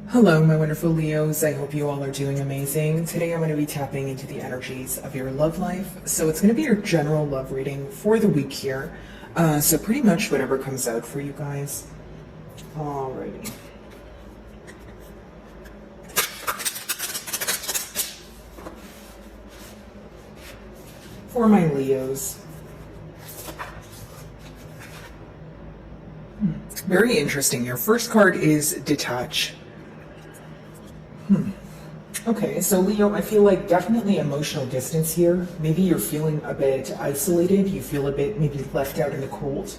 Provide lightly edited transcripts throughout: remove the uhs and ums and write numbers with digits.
Hello, my wonderful Leos. I hope you all are doing amazing. Today I'm going to be tapping into the energies of your love life. So it's going to be your general love reading for the week here. So pretty much whatever comes out for you guys. Alrighty. For my Leos. Very interesting. Your first card is detach. Okay, so Leo, I feel like definitely emotional distance here. Maybe you're feeling a bit isolated. You feel a bit maybe left out in the cold.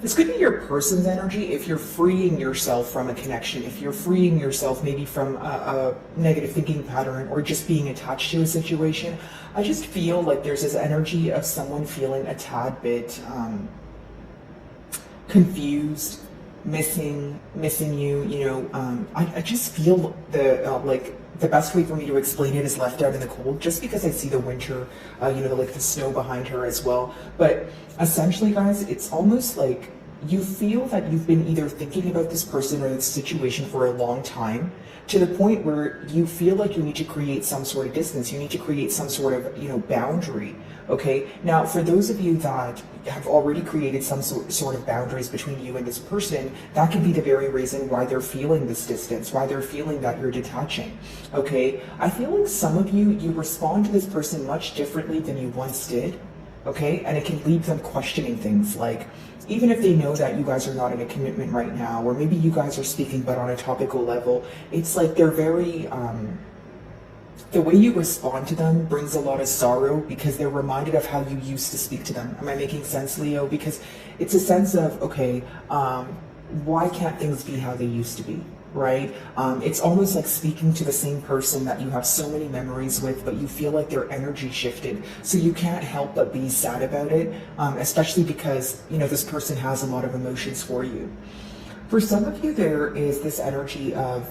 This could be your person's energy if you're freeing yourself from a connection, if you're freeing yourself maybe from a negative thinking pattern or just being attached to a situation. I just feel like there's this energy of someone feeling a tad bit confused, missing you, I just feel the best way for me to explain it is left out in the cold, just because I see the winter, the snow behind her as well. But essentially, guys, it's almost like you feel that you've been either thinking about this person or this situation for a long time, to the point where you feel like you need to create some sort of distance. You need to create some sort of, boundary. Okay. Now, for those of you that have already created some sort of boundaries between you and this person, that could be the very reason why they're feeling this distance, why they're feeling that you're detaching. Okay. I feel like some of you respond to this person much differently than you once did. Okay. And it can leave them questioning things like, even if they know that you guys are not in a commitment right now, or maybe you guys are speaking but on a topical level, it's like they're very, the way you respond to them brings a lot of sorrow because they're reminded of how you used to speak to them. Am I making sense, Leo? Because it's a sense of, okay, why can't things be how they used to be? Right? It's almost like speaking to the same person that you have so many memories with, but you feel like their energy shifted. So you can't help but be sad about it, especially because, this person has a lot of emotions for you. For some of you, there is this energy of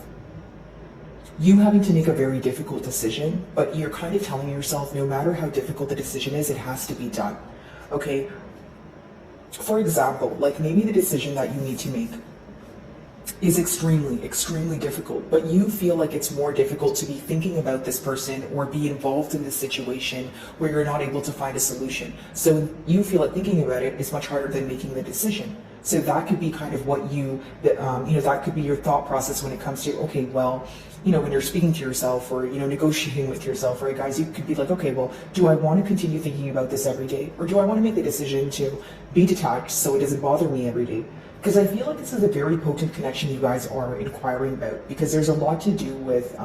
you having to make a very difficult decision, but you're kind of telling yourself, no matter how difficult the decision is, it has to be done. Okay? For example, like maybe the decision that you need to make is extremely difficult, but you feel like it's more difficult to be thinking about this person or be involved in this situation where you're not able to find a solution. So you feel like thinking about it is much harder than making the decision. So that could be kind of what that could be your thought process when it comes to, okay, well, when you're speaking to yourself or, negotiating with yourself, right, guys, you could be like, okay, well, do I want to continue thinking about this every day? Or do I want to make the decision to be detached so it doesn't bother me every day? Because I feel like this is a very potent connection you guys are inquiring about, because there's a lot to do with,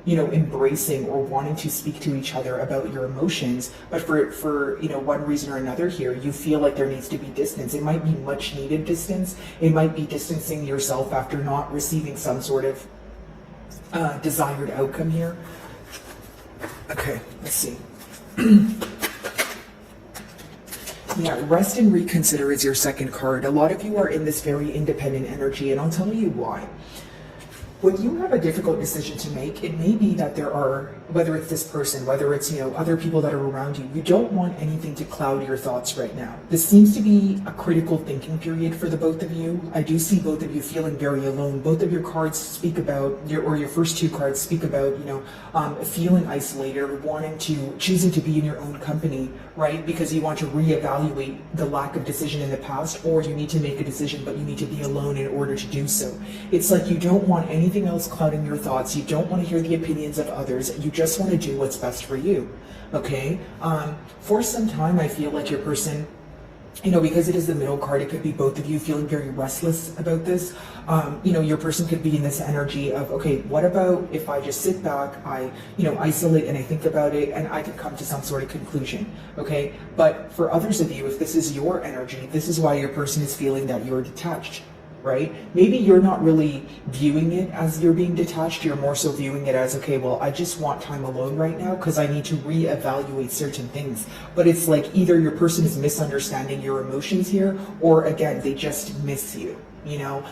embracing or wanting to speak to each other about your emotions. But for one reason or another here, you feel like there needs to be distance. It might be much needed distance. It might be distancing yourself after not receiving some sort of desired outcome here. Okay, let's see. Yeah, rest and reconsider is your second card. A lot of you are in this very independent energy, and I'll tell you why. When you have a difficult decision to make, it may be that there are, whether it's this person, whether it's, other people that are around you, you don't want anything to cloud your thoughts right now. This seems to be a critical thinking period for the both of you. I do see both of you feeling very alone. Both of your cards speak about, your first two cards speak about, feeling isolated or choosing to be in your own company, right? Because you want to reevaluate the lack of decision in the past, or you need to make a decision, but you need to be alone in order to do so. It's like you don't want anything else clouding your thoughts. You don't want to hear the opinions of others. You just want to do what's best for you. Okay? For some time, I feel like your person, because it is the middle card, it could be both of you feeling very restless about this. Your person could be in this energy of, okay, what about if I just sit back, I, isolate and I think about it and I could come to some sort of conclusion, okay? But for others of you, if this is your energy, this is why your person is feeling that you're detached, right? Maybe you're not really viewing it as you're being detached. You're more so viewing it as, okay, well, I just want time alone right now because I need to reevaluate certain things. But it's like either your person is misunderstanding your emotions here, or again, they just miss you. you know.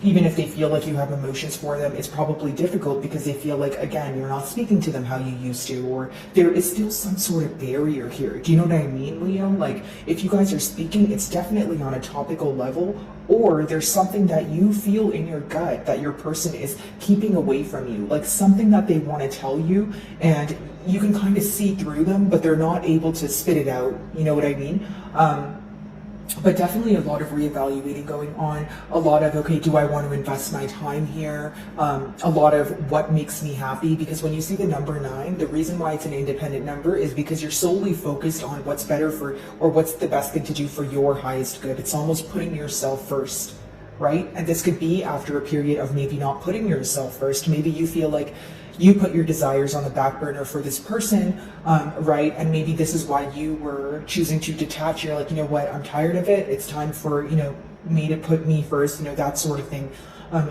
Even if they feel like you have emotions for them, it's probably difficult because they feel like, again, you're not speaking to them how you used to, or there is still some sort of barrier here. Do you know what I mean, Leo? Like, if you guys are speaking, it's definitely on a topical level, or there's something that you feel in your gut that your person is keeping away from you, like something that they want to tell you, and you can kind of see through them, but they're not able to spit it out. You know what I mean? But definitely a lot of reevaluating going on, a lot of, okay, do I want to invest my time here? A lot of what makes me happy, because when you see the number 9, the reason why it's an independent number is because you're solely focused on what's better for, or what's the best thing to do for your highest good. It's almost putting yourself first, right? And this could be after a period of maybe not putting yourself first. Maybe you feel like you put your desires on the back burner for this person, right? And maybe this is why you were choosing to detach. You're like, you know what, I'm tired of it. It's time for, you know, me to put me first, you know, that sort of thing,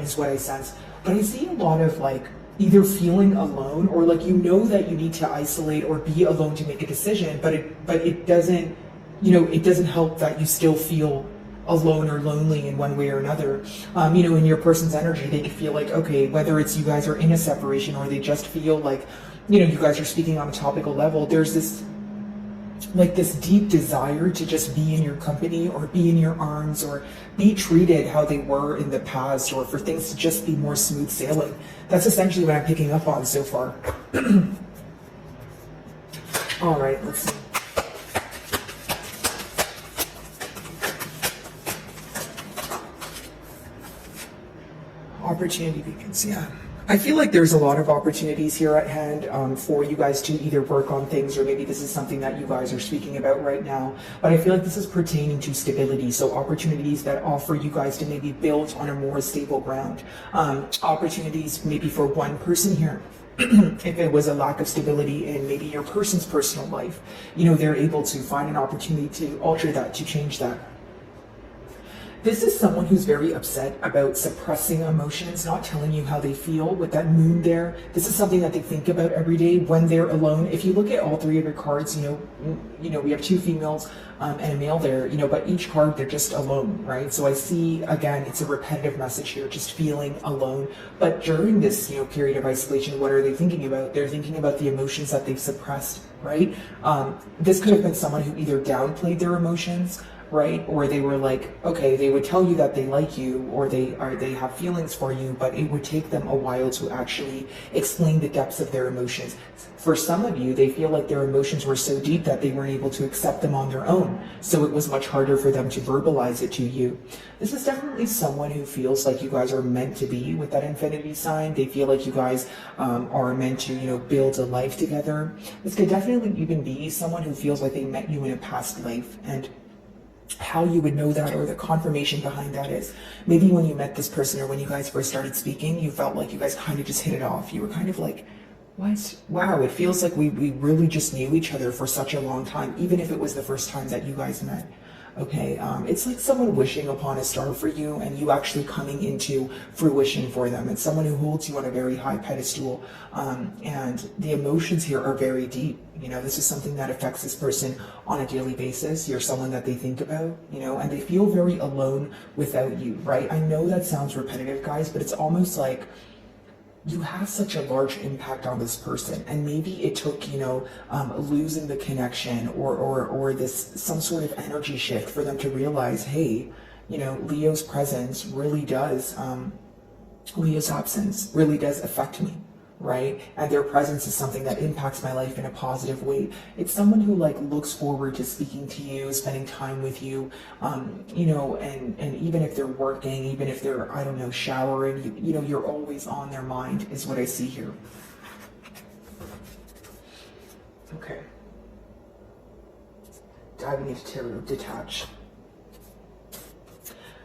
is what I sense. But I see a lot of like either feeling alone, or like, you know, that you need to isolate or be alone to make a decision, but it doesn't, you know, it doesn't help that you still feel alone or lonely in one way or another. You know, in your person's energy, they could feel like, okay, whether it's you guys are in a separation, or they just feel like, you know, you guys are speaking on a topical level, there's this, like, this deep desire to just be in your company, or be in your arms, or be treated how they were in the past, or for things to just be more smooth sailing. That's essentially what I'm picking up on so far. All right, let's see. Opportunity beacons, yeah. I feel like there's a lot of opportunities here at hand for you guys to either work on things, or maybe this is something that you guys are speaking about right now. But I feel like this is pertaining to stability. So opportunities that offer you guys to maybe build on a more stable ground. Opportunities maybe for one person here. If it was a lack of stability in maybe your person's personal life, you know, they're able to find an opportunity to alter that, to change that. This is someone who's very upset about suppressing emotions, not telling you how they feel with that moon there. This is something that they think about every day when they're alone. If you look at all 3 of your cards, you know, we have 2 females and a male there, you know, but each card, they're just alone, right? So I see, again, it's a repetitive message here, just feeling alone. But during this, you know, period of isolation, what are they thinking about? They're thinking about the emotions that they've suppressed, right? This could have been someone who either downplayed their emotions, right? Or they were like, okay, they would tell you that they like you, or they have feelings for you, but it would take them a while to actually explain the depths of their emotions. For some of you, they feel like their emotions were so deep that they weren't able to accept them on their own. So it was much harder for them to verbalize it to you. This is definitely someone who feels like you guys are meant to be with that infinity sign. They feel like you guys are meant to, you know, build a life together. This could definitely even be someone who feels like they met you in a past life, and how you would know that, or the confirmation behind that, is maybe when you met this person, or when you guys first started speaking, you felt like you guys kind of just hit it off. You were kind of like, what? Wow, it feels like we really just knew each other for such a long time, even if it was the first time that you guys met. Okay, it's like someone wishing upon a star for you, and you actually coming into fruition for them. It's someone who holds you on a very high pedestal, and the emotions here are very deep. You know, this is something that affects this person on a daily basis. You're someone that they think about, you know, and they feel very alone without you, right? I know that sounds repetitive, guys, but it's almost like you have such a large impact on this person, and maybe it took, you know, losing the connection, or this some sort of energy shift for them to realize, hey, you know, Leo's presence really does, Leo's absence really does affect me, right? And their presence is something that impacts my life in a positive way. It's someone who like looks forward to speaking to you, spending time with you, you know, and even if they're working, even if they're, I don't know, showering, you know, you're always on their mind, is what I see here. Okay. Diving into tarot, detach.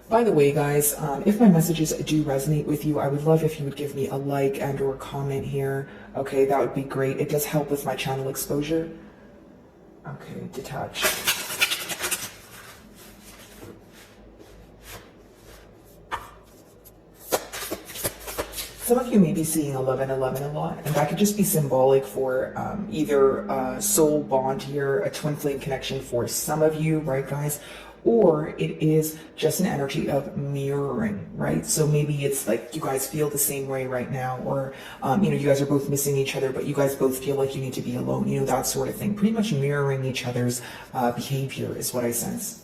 By the way, guys, if my messages do resonate with you, I would love if you would give me a like and or comment here. Okay, that would be great. It does help with my channel exposure. Okay, detach. Some of you may be seeing 1111 a lot, and that could just be symbolic for either a soul bond here, a twin flame connection for some of you, right, guys? or it is just an energy of mirroring, right? So maybe it's like you guys feel the same way right now, or you guys are both missing each other, but you guys both feel like you need to be alone, that sort of thing. Pretty much mirroring each other's behavior is what I sense.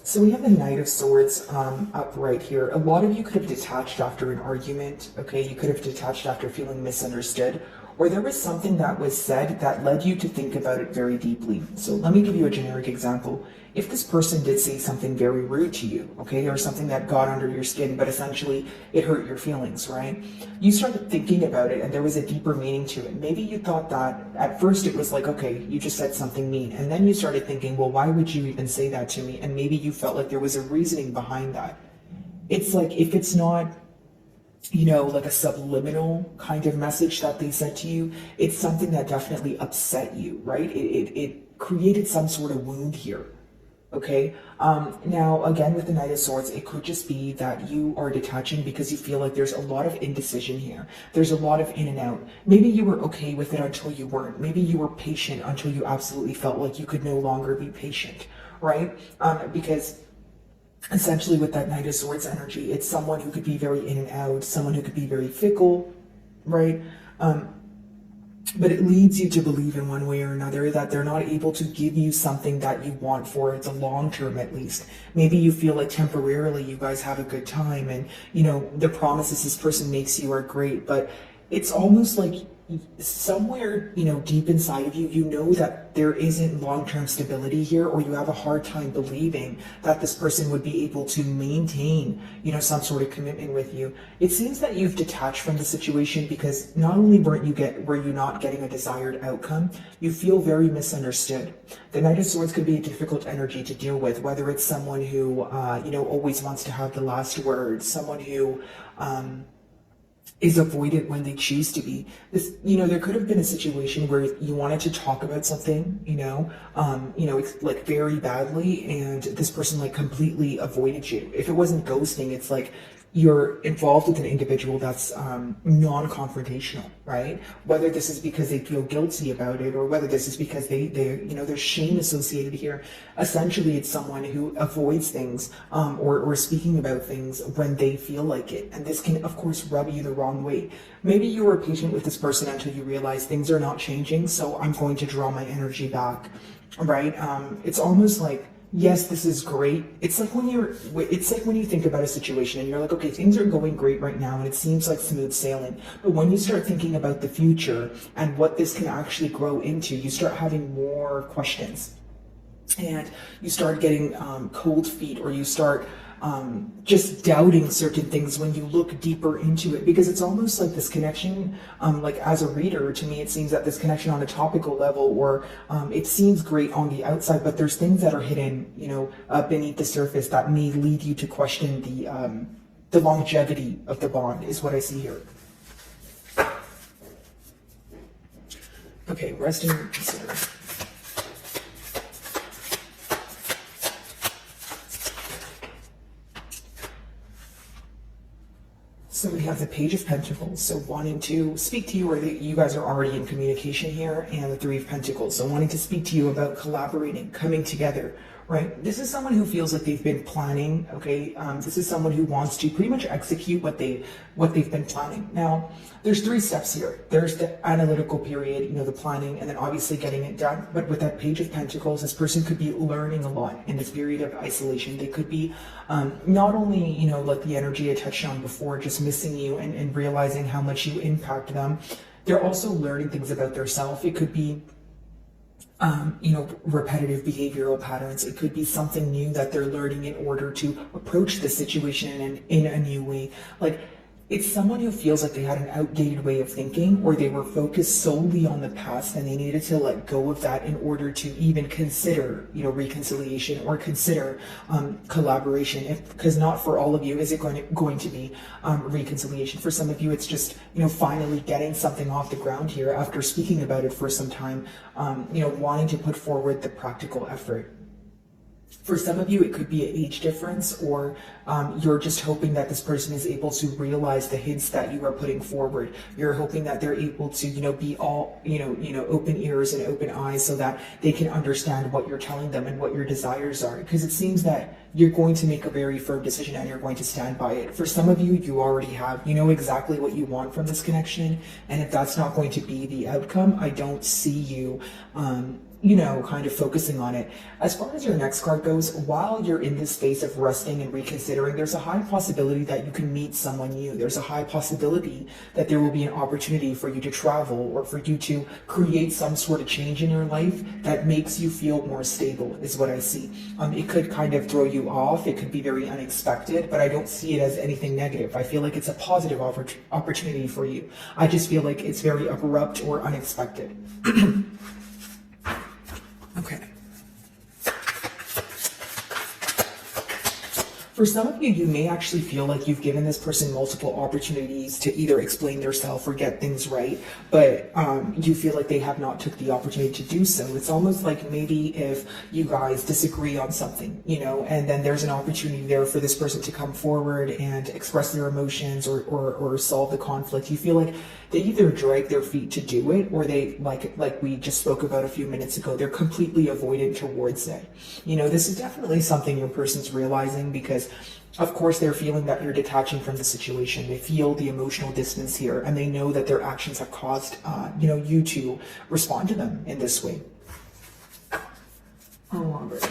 So we have the Knight of Swords up right here. A lot of you could have detached after an argument, okay? You could have detached after feeling misunderstood, or there was something that was said that led you to think about it very deeply. So let me give you a generic example. If this person did say something very rude to you, okay, or something that got under your skin, but essentially it hurt your feelings, right? You started thinking about it and there was a deeper meaning to it. Maybe you thought that at first it was like, okay, you just said something mean. And then you started thinking, well, why would you even say that to me? And maybe you felt like there was a reasoning behind that. It's like, if it's not, like a subliminal kind of message that they said to you, it's something that definitely upset you, right? It created some sort of wound here. Okay. Now, again, with the Knight of Swords, it could just be that you are detaching because you feel like there's a lot of indecision here. There's a lot of in and out. Maybe you were okay with it until you weren't. Maybe you were patient until you absolutely felt like you could no longer be patient, right? Because essentially with that Knight of Swords energy, it's someone who could be very in and out, someone who could be very fickle, right? But it leads you to believe in one way or another that they're not able to give you something that you want for the long term, at least. Maybe you feel like temporarily you guys have a good time and, the promises this person makes you are great, but it's almost like somewhere, deep inside of you, that there isn't long-term stability here, or you have a hard time believing that this person would be able to maintain, some sort of commitment with you. It seems that you've detached from the situation because not only were you not getting a desired outcome, you feel very misunderstood. The Knight of Swords could be a difficult energy to deal with, whether it's someone who, always wants to have the last word, someone who, is avoided when they choose to be. This, there could have been a situation where you wanted to talk about something, like very badly, and this person like completely avoided you. If it wasn't ghosting, it's like you're involved with an individual that's non-confrontational, right? Whether this is because they feel guilty about it, or whether this is because there's shame associated here. Essentially, it's someone who avoids things or speaking about things when they feel like it. And this can, of course, rub you the wrong way. Maybe you were patient with this person until you realize things are not changing, so I'm going to draw my energy back, right? It's almost like, yes, this is great. It's like when you think about a situation and you're like, okay, things are going great right now and it seems like smooth sailing. But when you start thinking about the future and what this can actually grow into, you start having more questions. And you start getting cold feet, or you start just doubting certain things when you look deeper into it, because it's almost like this connection, like as a reader, to me, it seems that this connection on a topical level, or it seems great on the outside, but there's things that are hidden, beneath the surface that may lead you to question the longevity of the bond, is what I see here. Okay, rest and consider. So we have the Page of Pentacles, so wanting to speak to you, or you guys are already in communication here, and the Three of Pentacles, so wanting to speak to you about collaborating, coming together, right? This is someone who feels like they've been planning, okay? This is someone who wants to pretty much execute what they've been planning. Now, there's 3 steps here. There's the analytical period, the planning, and then obviously getting it done. But with that Page of Pentacles, this person could be learning a lot in this period of isolation. They could be not only, like the energy I touched on before, just missing you and realizing how much you impact them. They're also learning things about themselves. It could be repetitive behavioral patterns. It could be something new that they're learning in order to approach the situation in a new way. Like, it's someone who feels like they had an outdated way of thinking, or they were focused solely on the past and they needed to let go of that in order to even consider, reconciliation, or consider collaboration. Because not for all of you is it going to be reconciliation. For some of you, it's just, finally getting something off the ground here after speaking about it for some time, wanting to put forward the practical effort. For some of you, it could be an age difference, or you're just hoping that this person is able to realize the hints that you are putting forward. You're hoping that they're able to, be all, open ears and open eyes so that they can understand what you're telling them and what your desires are. Because it seems that you're going to make a very firm decision and you're going to stand by it. For some of you, you already have, you know exactly what you want from this connection. And if that's not going to be the outcome, I don't see you, kind of focusing on it. As far as your next card goes, while you're in this space of resting and reconsidering, there's a high possibility that you can meet someone new. There's a high possibility that there will be an opportunity for you to travel or for you to create some sort of change in your life that makes you feel more stable, is what I see. It could kind of throw you off. It could be very unexpected, but I don't see it as anything negative. I feel like it's a positive opportunity for you. I just feel like it's very abrupt or unexpected. Okay. For some of you, you may actually feel like you've given this person multiple opportunities to either explain themselves or get things right, but you feel like they have not took the opportunity to do so. It's almost like maybe if you guys disagree on something, and then there's an opportunity there for this person to come forward and express their emotions or solve the conflict. You feel like they either drag their feet to do it, or they, like we just spoke about a few minutes ago, they're completely avoidant towards it. This is definitely something your person's realizing, because of course they're feeling that you're detaching from the situation. They feel the emotional distance here, and they know that their actions have caused, you to respond to them in this way. Oh, alright.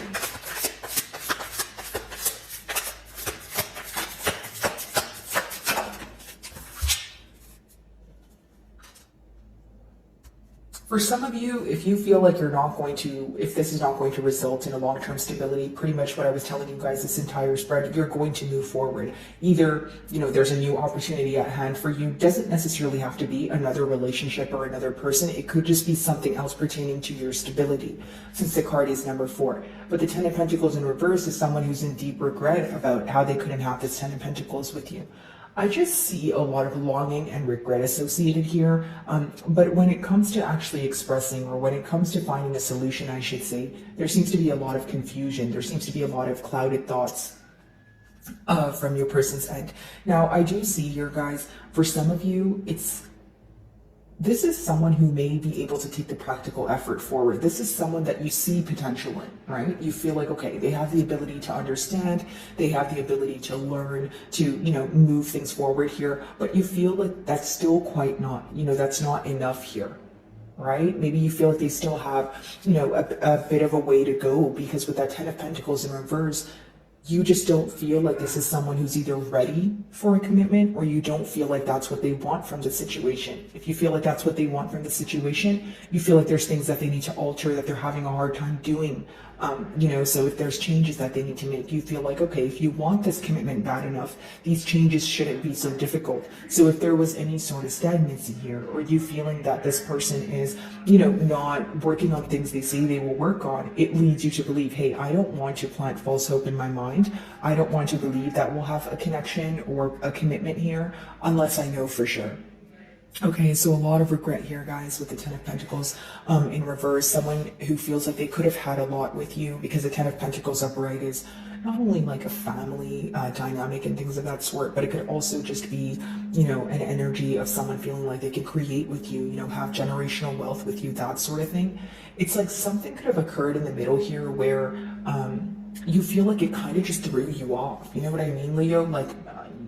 For some of you, if you feel like if this is not going to result in a long-term stability, pretty much what I was telling you guys this entire spread, you're going to move forward. Either, there's a new opportunity at hand for you. Doesn't necessarily have to be another relationship or another person. It could just be something else pertaining to your stability, since the card is number 4. But the 10 of Pentacles in reverse is someone who's in deep regret about how they couldn't have this 10 of Pentacles with you. I just see a lot of longing and regret associated here, but when it comes to actually expressing, or when it comes to finding a solution, I should say, there seems to be a lot of confusion. There seems to be a lot of clouded thoughts from your person's end. Now, I do see here, guys, for some of you, this is someone who may be able to take the practical effort forward. This is someone that you see potential in, right? You feel like, okay, they have the ability to understand, they have the ability to learn, to, move things forward here, but you feel like that's still quite not, that's not enough here, right? Maybe you feel like they still have, a bit of a way to go, because with that 10 of Pentacles in reverse, you just don't feel like this is someone who's either ready for a commitment, or you don't feel like that's what they want from the situation. If you feel like that's what they want from the situation, you feel like there's things that they need to alter, that they're having a hard time doing. So if there's changes that they need to make, you feel like, okay, if you want this commitment bad enough, these changes shouldn't be so difficult. So if there was any sort of stagnancy here, or you feeling that this person is, not working on things they say they will work on, it leads you to believe, hey, I don't want to plant false hope in my mind. I don't want to believe that we'll have a connection or a commitment here unless I know for sure. Okay, so a lot of regret here, guys, with the 10 of Pentacles in reverse. Someone who feels like they could have had a lot with you, because the 10 of Pentacles upright is not only like a family dynamic and things of that sort, but it could also just be, an energy of someone feeling like they could create with you, have generational wealth with you, that sort of thing. It's like something could have occurred in the middle here where you feel like it kind of just threw you off. You know what I mean, Leo? Like,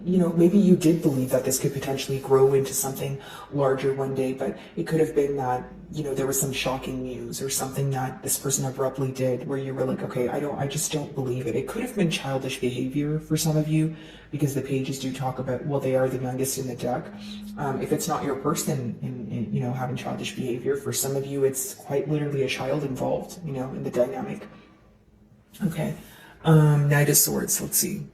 maybe you did believe that this could potentially grow into something larger one day, but it could have been that, there was some shocking news or something that this person abruptly did where you were like, okay, I just don't believe it. It could have been childish behavior for some of you, because the pages do talk about, well, they are the youngest in the deck. If it's not your person in having childish behavior, for some of you, it's quite literally a child involved, in the dynamic. Okay. Knight of Swords, let's see.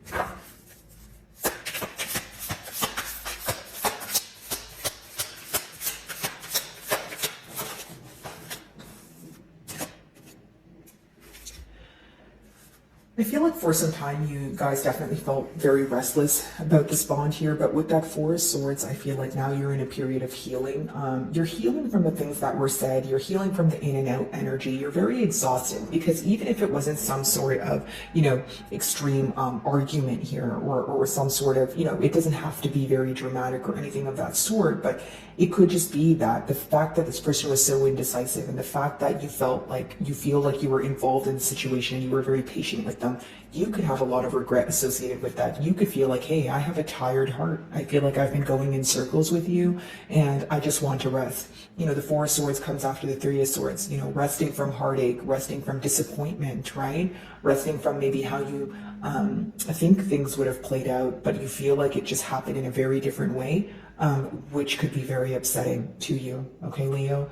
I feel like for some time you guys definitely felt very restless about this bond here, but with that Four of Swords, I feel like now you're in a period of healing. You're healing from the things that were said, you're healing from the in and out energy, you're very exhausted because even if it wasn't some sort of, extreme argument here or some sort of, it doesn't have to be very dramatic or anything of that sort, but it could just be that the fact that this person was so indecisive and the fact that you feel like you were involved in the situation, you were very patient with them, you could have a lot of regret associated with that. You could feel like, hey, I have a tired heart. I feel like I've been going in circles with you and I just want to rest. The Four of Swords comes after the Three of Swords, resting from heartache, resting from disappointment, right? Resting from maybe how you think things would have played out, but you feel like it just happened in a very different way, which could be very upsetting to you, okay, Leo?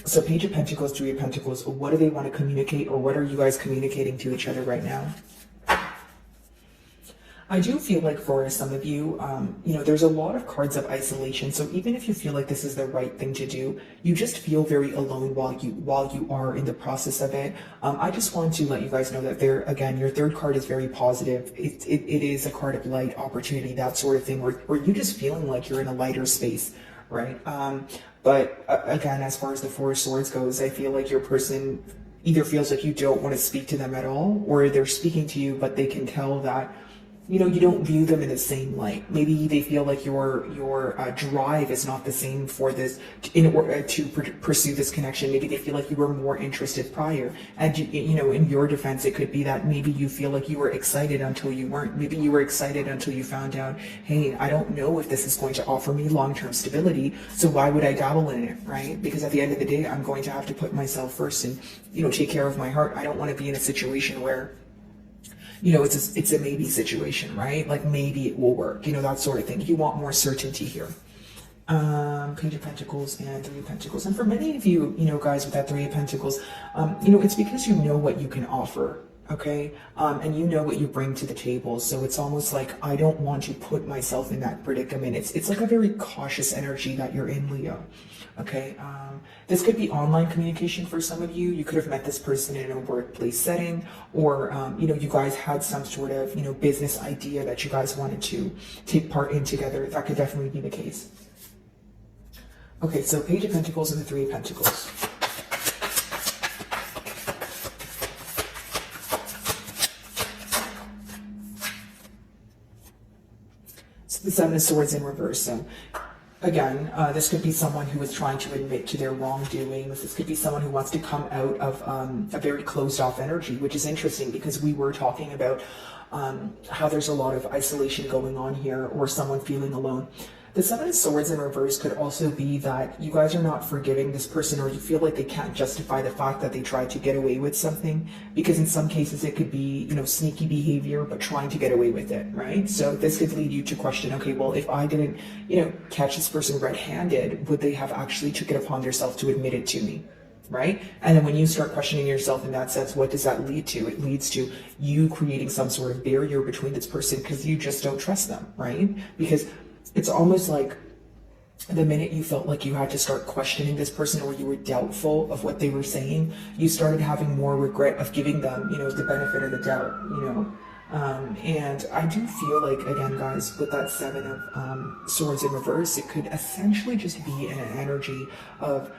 So Page of Pentacles, Three of Pentacles, what do they want to communicate, or what are you guys communicating to each other right now? I do feel like for some of you, there's a lot of cards of isolation. So even if you feel like this is the right thing to do, you just feel very alone while you are in the process of it. I just want to let you guys know that again, your third card is very positive. It is a card of light, opportunity, that sort of thing, where you're just feeling like you're in a lighter space, right? But again, as far as the Four of Swords goes, I feel like your person either feels like you don't want to speak to them at all, or they're speaking to you, but they can tell that you don't view them in the same light. Maybe they feel like your drive is not the same for this in order to pursue this connection. Maybe they feel like you were more interested prior. And in your defense, it could be that maybe you feel like you were excited until you weren't. Maybe you were excited until you found out, hey, I don't know if this is going to offer me long-term stability, so why would I dabble in it, right? Because at the end of the day, I'm going to have to put myself first and take care of my heart. I don't want to be in a situation where it's a maybe situation, right? Like maybe it will work, that sort of thing. You want more certainty here. Page of Pentacles and Three of Pentacles. And for many of you, guys with that Three of Pentacles, it's because you know what you can offer, okay? And you know what you bring to the table. So it's almost like, I don't want to put myself in that predicament. It's like a very cautious energy that you're in, Leo. Okay, this could be online communication for some of you. You could have met this person in a workplace setting, or you guys had some sort of business idea that you guys wanted to take part in together. That could definitely be the case. Okay, so Page of Pentacles and the Three of Pentacles. So the Seven of Swords in reverse. So again, this could be someone who is trying to admit to their wrongdoings. This could be someone who wants to come out of a very closed off energy, which is interesting because we were talking about how there's a lot of isolation going on here, or someone feeling alone. The Seven of Swords in reverse could also be that you guys are not forgiving this person, or you feel like they can't justify the fact that they tried to get away with something, because in some cases it could be, sneaky behavior, but trying to get away with it, right? So this could lead you to question, okay, well, if I didn't, catch this person red-handed, would they have actually took it upon themselves to admit it to me? Right? And then when you start questioning yourself in that sense, what does that lead to? It leads to you creating some sort of barrier between this person because you just don't trust them, right? Because it's almost like the minute you felt like you had to start questioning this person, or you were doubtful of what they were saying, you started having more regret of giving them, the benefit of the doubt, and I do feel like, again, guys, with that Seven of Swords in reverse, it could essentially just be an energy of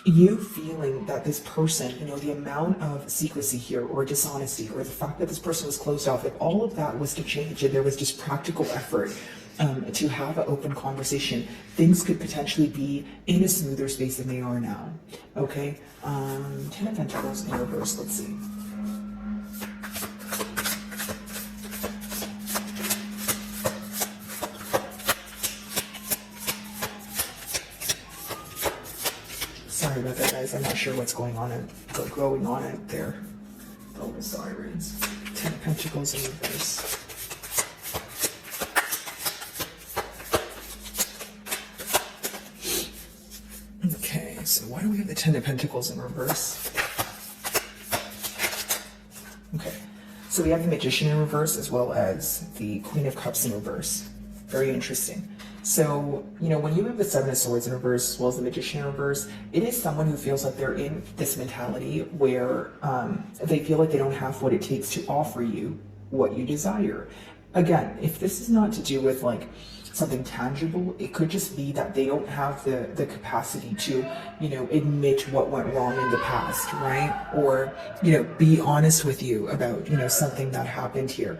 you feeling that this person, the amount of secrecy here, or dishonesty, or the fact that this person was closed off, if all of that was to change and there was just practical effort to have an open conversation, things could potentially be in a smoother space than they are now. Okay, Ten of Pentacles in reverse. Let's see. Sorry about that, guys. I'm not sure what's going on out there. Oh, the sirens. Ten of Pentacles in reverse. Okay, so why do we have the Ten of Pentacles in reverse? Okay, so we have the Magician in reverse as well as the Queen of Cups in reverse. Very interesting. So, when you have the Seven of Swords in reverse as well as the Magician in reverse, it is someone who feels like they're in this mentality where they feel like they don't have what it takes to offer you what you desire. Again, if this is not to do with like something tangible, it could just be that they don't have the capacity to, admit what went wrong in the past, right? Or, be honest with you about, something that happened here.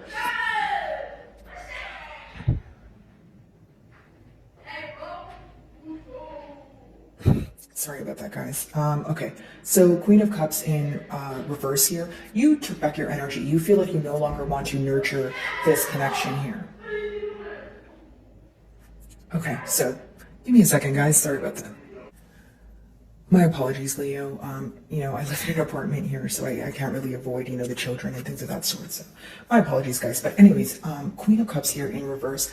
Sorry about that, guys. Okay, so Queen of Cups in reverse here. You took back your energy. You feel like you no longer want to nurture this connection here. Okay, so give me a second, guys. Sorry about that. My apologies, Leo. I live in an apartment here, so I can't really avoid, the children and things of that sort. So my apologies, guys. But anyways, Queen of Cups here in reverse.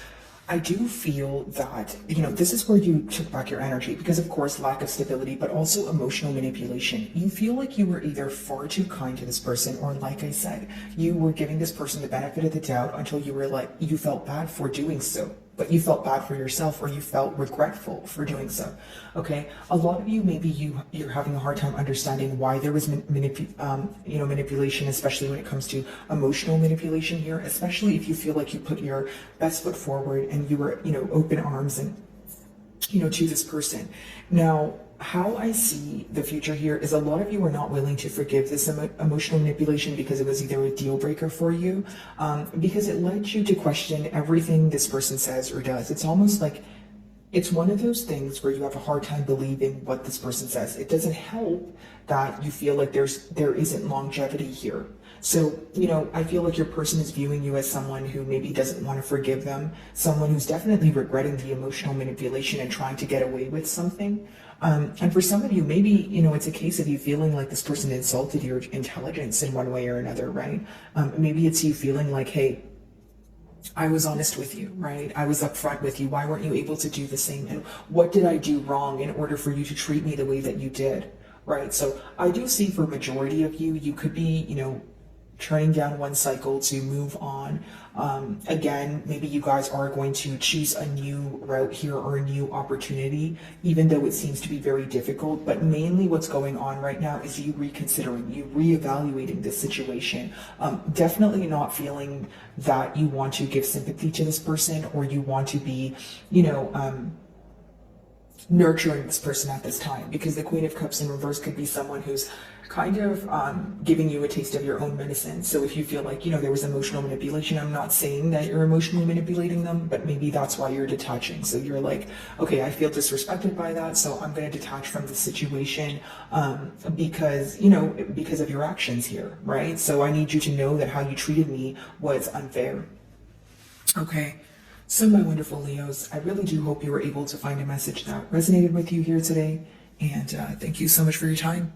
I do feel that, this is where you took back your energy because, of course, lack of stability, but also emotional manipulation. You feel like you were either far too kind to this person or, like I said, you were giving this person the benefit of the doubt until you felt bad for doing so. But you felt bad for yourself or you felt regretful for doing so. Okay, a lot of you, maybe you're having a hard time understanding why there was manipulation, especially when it comes to emotional manipulation here, especially if you feel like you put your best foot forward and you were, open arms and, to this person. Now, how I see the future here is a lot of you are not willing to forgive this emotional manipulation because it was either a deal breaker for you, because it led you to question everything this person says or does. It's almost like it's one of those things where you have a hard time believing what this person says. It doesn't help that you feel like there isn't longevity here. So, I feel like your person is viewing you as someone who maybe doesn't want to forgive them, someone who's definitely regretting the emotional manipulation and trying to get away with something. And for some of you, maybe, it's a case of you feeling like this person insulted your intelligence in one way or another, right? Maybe it's you feeling like, hey, I was honest with you, right? I was upfront with you. Why weren't you able to do the same? And what did I do wrong in order for you to treat me the way that you did, right? So I do see for majority of you, you could be, turning down one cycle to move on. Again, maybe you guys are going to choose a new route here or a new opportunity, even though it seems to be very difficult. But mainly what's going on right now is you reconsidering, you reevaluating this situation. Definitely not feeling that you want to give sympathy to this person or you want to be, nurturing this person at this time, because the Queen of Cups in reverse could be someone who's kind of giving you a taste of your own medicine. So if you feel like, there was emotional manipulation, I'm not saying that you're emotionally manipulating them, but maybe that's why you're detaching. So you're like, okay, I feel disrespected by that, so I'm going to detach from the situation because of your actions here, right? So I need you to know that how you treated me was unfair. Okay. So my wonderful Leos, I really do hope you were able to find a message that resonated with you here today. And thank you so much for your time.